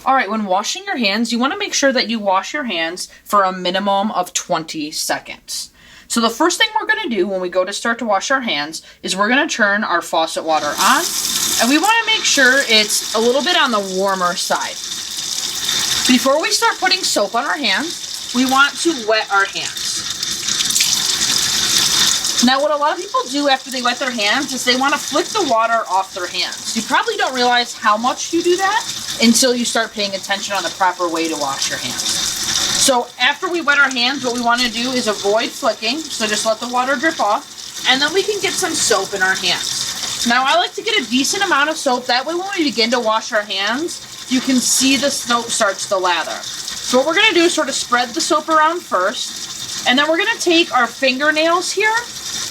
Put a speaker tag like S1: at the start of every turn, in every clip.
S1: All right, when washing your hands, you want to make sure that you wash your hands for a minimum of 20 seconds. So the first thing we're going to do when we go to start to wash our hands is we're going to turn our faucet water on, and we want to make sure it's a little bit on the warmer side. Before we start putting soap on our hands, we want to wet our hands. Now, what a lot of people do after they wet their hands is they want to flick the water off their hands. You probably don't realize how much you do that until you start paying attention on the proper way to wash your hands. So after we wet our hands, what we want to do is avoid flicking. So just let the water drip off, and then we can get some soap in our hands. Now, I like to get a decent amount of soap. That way when we begin to wash our hands, you can see the soap starts to lather. So what we're going to do is sort of spread the soap around first, and then we're going to take our fingernails here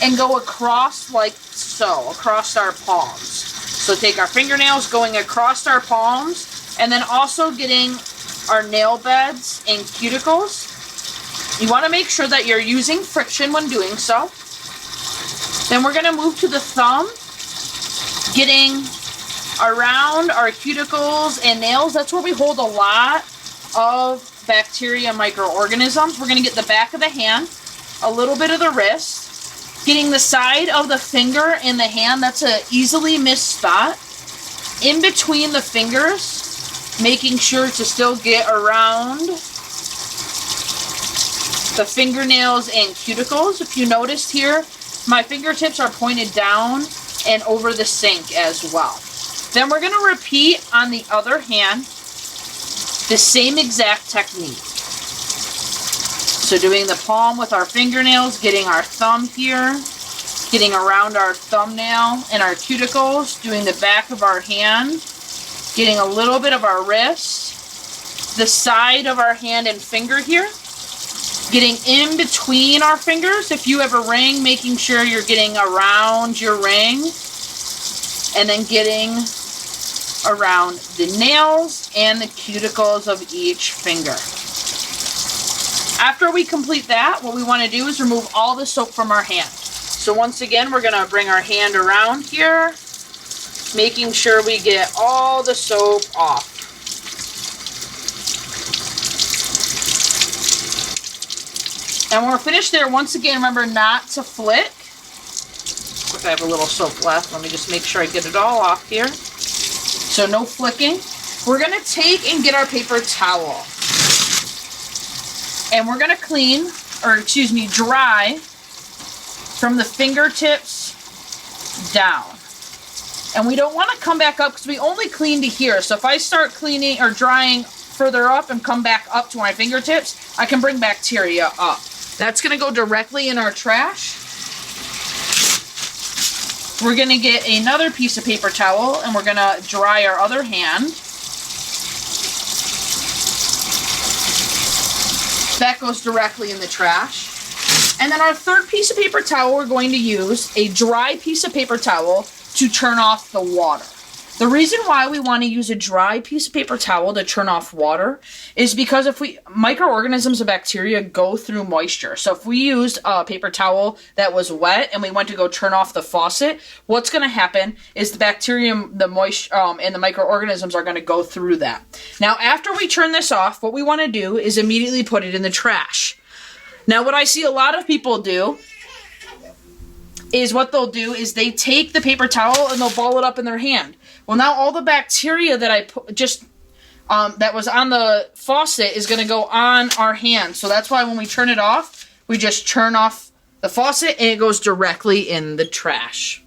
S1: and go across like so, across our palms. So take our fingernails going across our palms, and then also getting our nail beds and cuticles. You want to make sure that you're using friction when doing so. Then we're going to move to the thumb, getting around our cuticles and nails. That's where we hold a lot of bacteria and microorganisms. We're going to get the back of the hand, a little bit of the wrist, getting the side of the finger and the hand. That's an easily missed spot. In between the fingers, making sure to still get around the fingernails and cuticles. If you noticed here, my fingertips are pointed down and over the sink as well. Then we're going to repeat on the other hand the same exact technique. So doing the palm with our fingernails, getting our thumb here, getting around our thumbnail and our cuticles, doing the back of our hand, getting a little bit of our wrist, the side of our hand and finger here, getting in between our fingers. If you have a ring, making sure you're getting around your ring, and then getting around the nails and the cuticles of each finger. After we complete that, what we want to do is remove all the soap from our hand. So once again, we're going to bring our hand around here, making sure we get all the soap off. And when we're finished there, once again, remember not to flick. Of course, I have a little soap left. Let me just make sure I get it all off here. So no flicking. We're going to take and get our paper towel. And we're going to dry from the fingertips down. And we don't want to come back up because we only clean to here. So if I start cleaning or drying further up and come back up to my fingertips, I can bring bacteria up. That's going to go directly in our trash. We're going to get another piece of paper towel and we're going to dry our other hand. That goes directly in the trash. And then our third piece of paper towel, we're going to use a dry piece of paper towel to turn off the water. The reason why we want to use a dry piece of paper towel to turn off water is because microorganisms and bacteria go through moisture. So if we used a paper towel that was wet and we went to go turn off the faucet, what's going to happen is the bacterium, the moisture, and the microorganisms are going to go through that. Now, after we turn this off, what we want to do is immediately put it in the trash. Now, what I see a lot of people do is they take the paper towel and they'll ball it up in their hand. Well, now all the bacteria that I put that was on the faucet is going to go on our hand. So that's why when we turn it off, we just turn off the faucet and it goes directly in the trash.